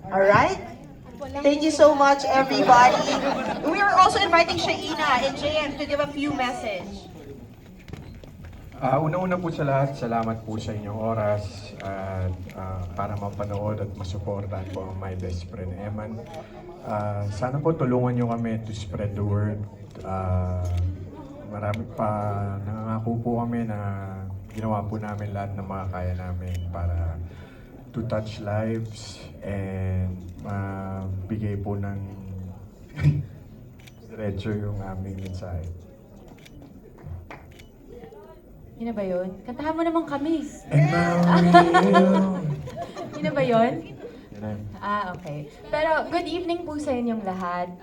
All right? Thank you so much, everybody. We are also inviting Shaina and JM to give a few message. Una-una po sa lahat, salamat po sa inyong oras at para mapanood at masuportahan po ang My Best Friend Eman. Sana po tulungan nyo kami to spread the word. Marami pa, nangangako po kami na ginawa po namin lahat ng mga kaya namin para to touch lives and bigay po ng diretso yung aming mensahe. Yun na ba yun? Kantahan mo naman kami. And now real. Yun na ba yun? Yun na. Okay. Pero good evening po sa inyong lahat.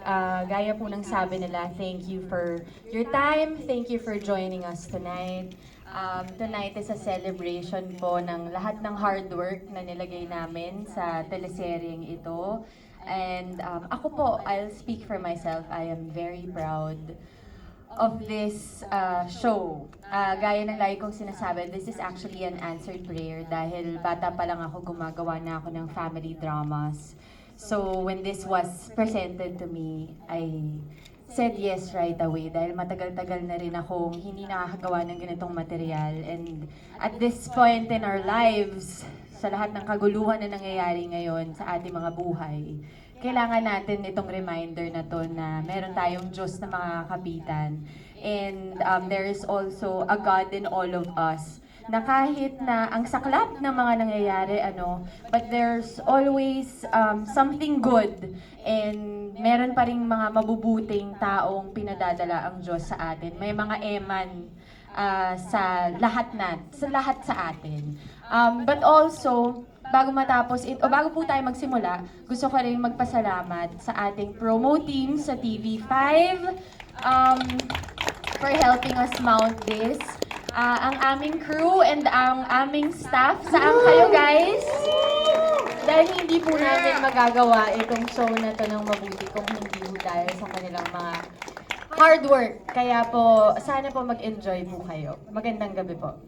Gaya po ng sabi nila, thank you for your time. Thank you for joining us tonight. Tonight is a celebration po ng lahat ng hard work na nilagay namin sa teleseryeng ito. And ako po, I'll speak for myself. I am very proud of this show. Gaya ng lagi kong sinasabi, this is actually an answered prayer dahil bata pa lang ako, gumagawa na ako ng family dramas. So when this was presented to me, I said yes right away dahil matagal-tagal na rin akong hindi nakakagawa ng ganitong material. And at this point in our lives, sa lahat ng kaguluhan na nangyayari ngayon sa ating mga buhay, kailangan natin itong reminder na to na meron tayong Diyos na mga kapitan. And there is also a God in all of us. Na kahit na ang saklap ng mga nangyayari, but there's always something good. And meron pa ring mga mabubuting taong pinadadala ang Diyos sa atin. May mga eman sa lahat sa atin. But also, bago po tayo magsimula, gusto ko rin magpasalamat sa ating promo team sa TV5 for helping us mount this. Ang aming crew and ang aming staff, saan kayo guys? Dahil hindi po namin magagawa itong show na to ng mabuti kung hindi po dahil sa kanilang mga hard work. Kaya po, sana po mag-enjoy po kayo. Magandang gabi po.